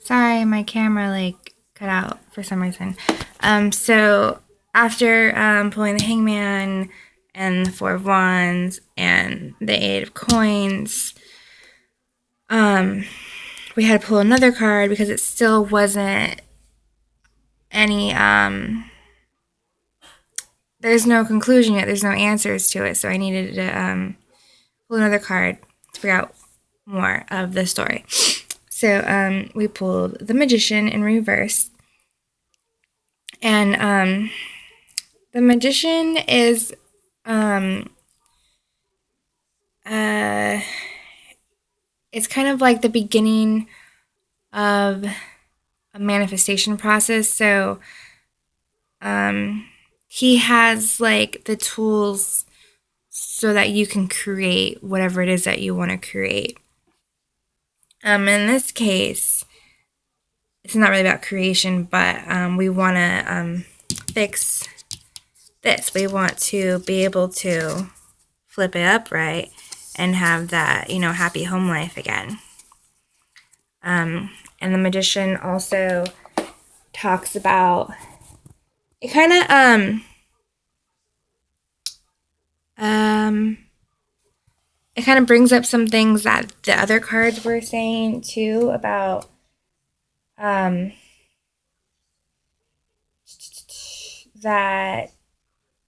Sorry, my camera cut out for some reason. So after pulling the hangman and the four of wands and the eight of coins, we had to pull another card because it still wasn't any there's no conclusion yet. There's no answers to it. So I needed to pull another card to figure out more of the story. So we pulled the Magician in reverse. And the Magician is it's kind of like the beginning of a manifestation process. So he has the tools so that you can create whatever it is that you want to create. In this case, it's not really about creation, but we want to fix this. We want to be able to flip it upright and have that, happy home life again. And the Magician also talks about it kind of brings up some things that the other cards were saying too about that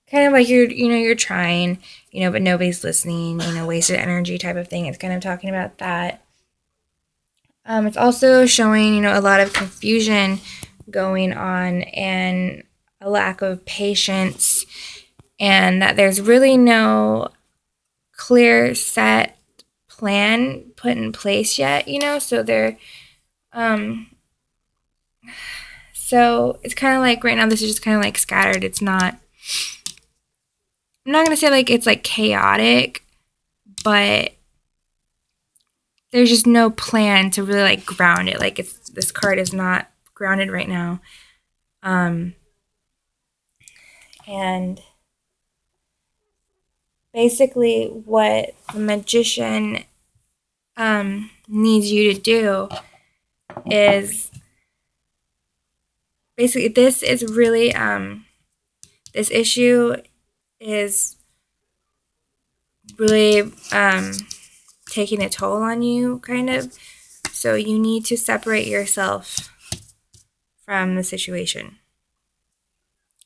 kind of like you're trying, but nobody's listening, wasted energy type of thing. It's kind of talking about that. It's also showing, a lot of confusion going on and a lack of patience, and that there's really no clear set plan put in place yet, so so it's kind of like right now this is just kind of scattered. I'm not going to say it's chaotic, but there's just no plan to really ground it. This card is not grounded right now. And basically what the Magician needs you to do is basically this is really this issue is really taking a toll on you, kind of. So you need to separate yourself from the situation.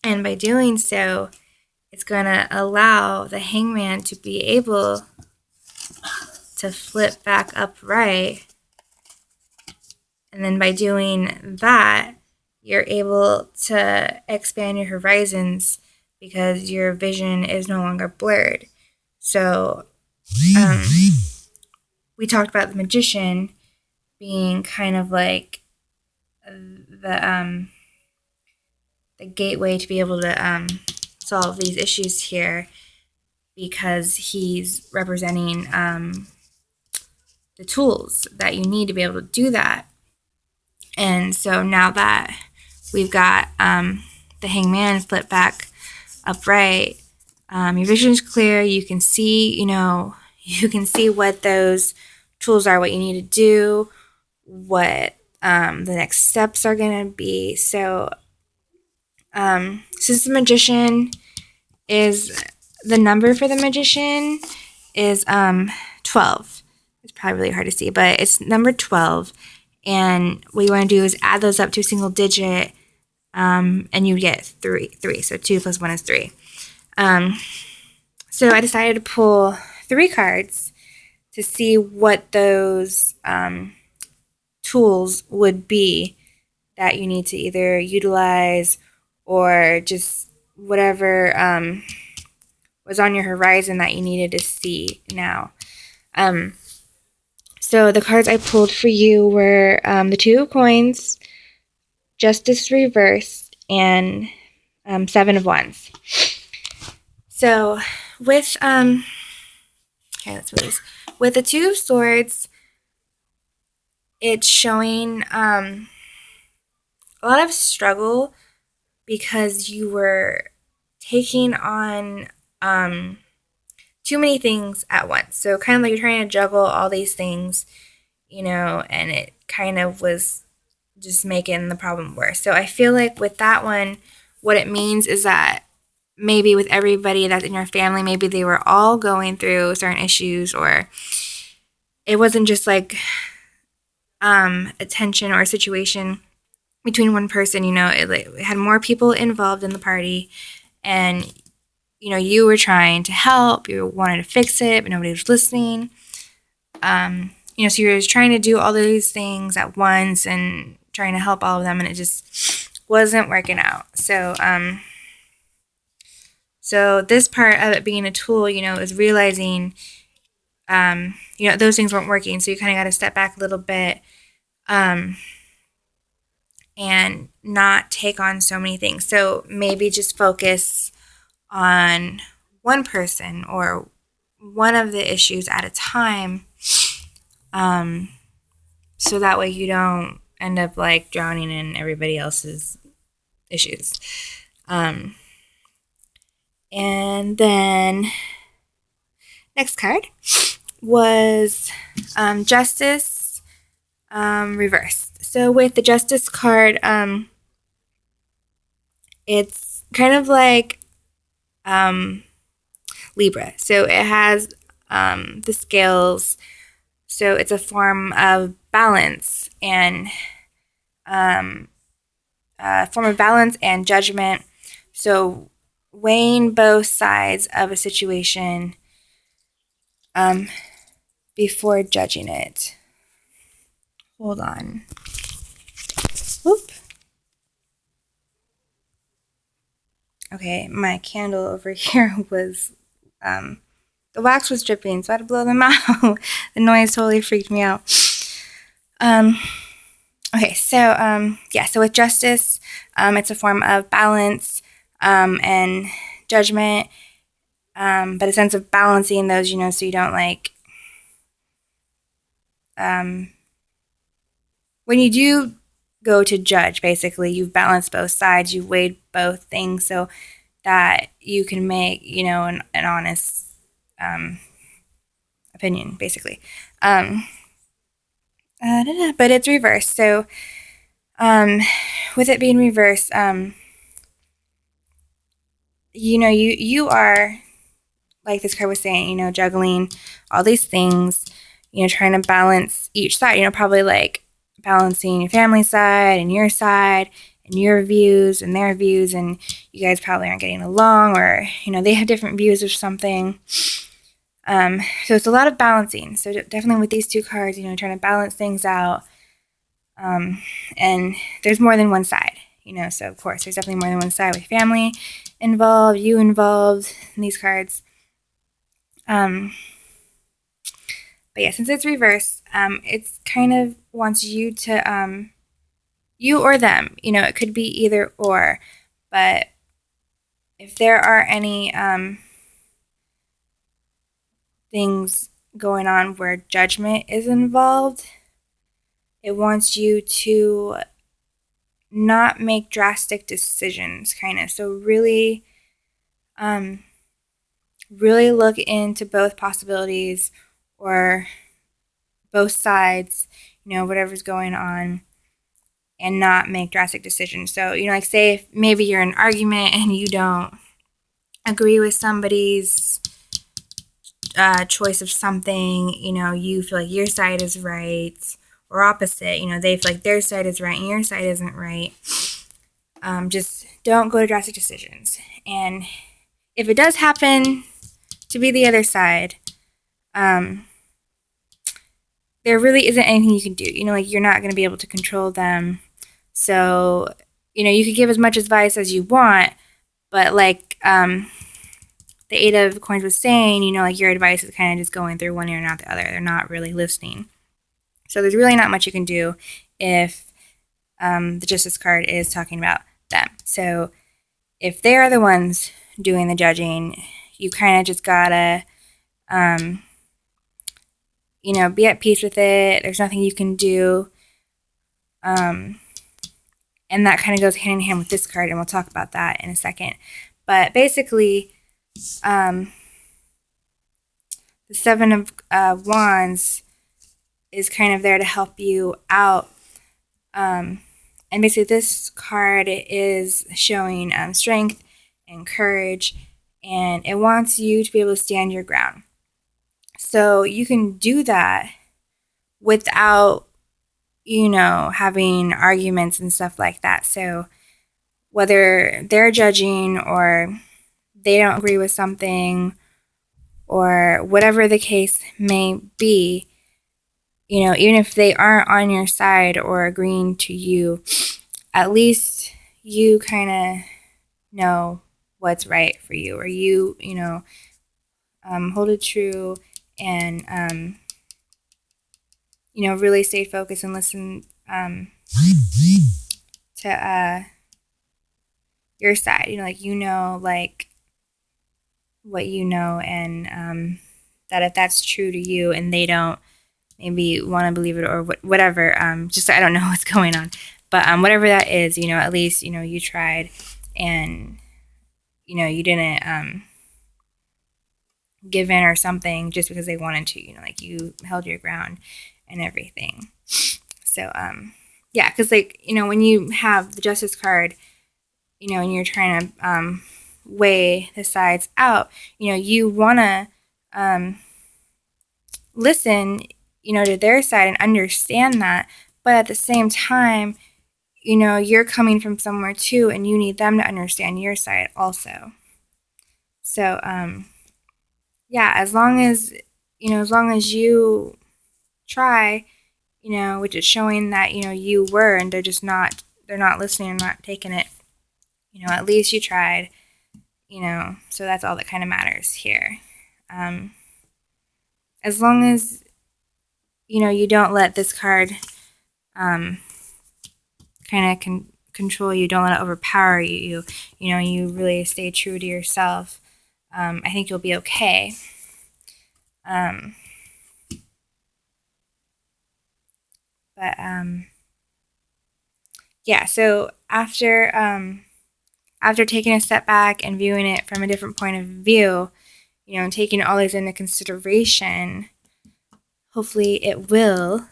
And by doing so, it's going to allow the hangman to be able to flip back upright. And then by doing that, you're able to expand your horizons because your vision is no longer blurred. So we talked about the Magician being kind of like the gateway to be able to solve these issues here, because he's representing the tools that you need to be able to do that. And so now that we've got the hangman flip back upright, your vision is clear. You can see, you can see what those tools are, what you need to do, what the next steps are going to be. So since the Magician is, the number for the Magician is 12. It's probably really hard to see, but it's number 12. And what you want to do is add those up to a single digit, and you get 3. So 2 plus 1 is 3. So I decided to pull 3 cards to see what those tools would be that you need to either utilize or just whatever was on your horizon that you needed to see now. So the cards I pulled for you were the Two of Coins, Justice reversed, and 7 of Wands. So with let's move these. With the Two of Swords, it's showing a lot of struggle because you were taking on too many things at once. So kind of you're trying to juggle all these things, and it kind of was just making the problem worse. So I feel like with that one, what it means is that maybe with everybody that's in your family, maybe they were all going through certain issues, or it wasn't just like a tension or a situation between one person. It had more people involved in the party, and you were trying to help, you wanted to fix it, but nobody was listening. So you're just trying to do all of these things at once and trying to help all of them, and it just wasn't working out. So this part of it being a tool, is realizing, those things weren't working. So you kind of got to step back a little bit, and not take on so many things. So maybe just focus on one person or one of the issues at a time. So that way you don't end up like drowning in everybody else's issues. And then next card was Justice reversed. So with the Justice card, it's kind of like Libra. So it has the scales. So it's a form of balance and judgment. So weighing both sides of a situation before judging it. Hold on. Whoop. Okay, my candle over here was, the wax was dripping, so I had to blow them out. The noise totally freaked me out. Okay, so with Justice, it's a form of balance and judgment, but a sense of balancing those, so you don't like, when you do go to judge, basically, you've balanced both sides, you've weighed both things so that you can make, an honest opinion, basically. But it's reversed. So with it being reversed, you are, like this card was saying, juggling all these things, trying to balance each side, probably like balancing your family side and your views and their views, and you guys probably aren't getting along, or they have different views of something. So it's a lot of balancing. So definitely with these two cards, trying to balance things out, and there's more than one side, so of course there's definitely more than one side with family involved, you involved in these cards. But yeah, since it's reversed, it's kind of wants you to, you or them, it could be either or, but if there are any things going on where judgment is involved, it wants you to not make drastic decisions, kind of. So really look into both possibilities or both sides, whatever's going on, and not make drastic decisions. So, like say if maybe you're in an argument and you don't agree with somebody's choice of something, you feel like your side is right, or opposite, they feel like their side is right and your side isn't right. Just don't go to drastic decisions. And if it does happen to be the other side, there really isn't anything you can do. Like you're not going to be able to control them. So, you could give as much advice as you want, but like the Eight of Coins was saying, like your advice is kind of just going through one ear and not the other. They're not really listening. So there's really not much you can do if the Justice card is talking about them. So if they're the ones doing the judging, you kind of just gotta be at peace with it. There's nothing you can do. And that kind of goes hand in hand with this card, and we'll talk about that in a second. But basically, the Seven of Wands is kind of there to help you out And basically this card is showing strength and courage, and it wants you to be able to stand your ground. So you can do that without, having arguments and stuff like that. So whether they're judging or they don't agree with something or whatever the case may be, even if they aren't on your side or agreeing to you, at least you kind of know what's right for you, or hold it true and, really stay focused and listen to your side, like what and that if that's true to you and they don't maybe want to believe it or whatever, just I don't know what's going on. But whatever that is, at least, you tried and, you didn't give in or something just because they wanted to, like you held your ground and everything. So, yeah, because when you have the Justice card, and you're trying to weigh the sides out, you want to listen, to their side and understand that. But at the same time, you're coming from somewhere too, and you need them to understand your side also. So, yeah, as long as you try, which is showing that, you were, and they're not listening and not taking it, at least you tried, so that's all that kind of matters here. As long as, you don't let this card kind of control you, don't let it overpower you, you really stay true to yourself, I think you'll be okay. Yeah, so after taking a step back and viewing it from a different point of view, and taking all these into consideration, hopefully it will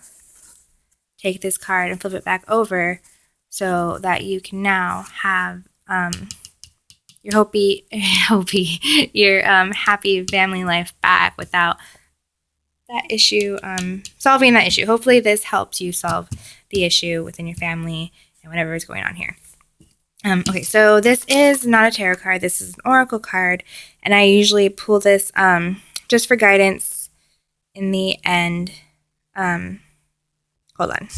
take this card and flip it back over so that you can now have your your happy family life back without that issue, solving that issue. Hopefully this helps you solve the issue within your family and whatever is going on here. Okay, so this is not a tarot card. This is an oracle card, and I usually pull this just for guidance in the end. Hold on.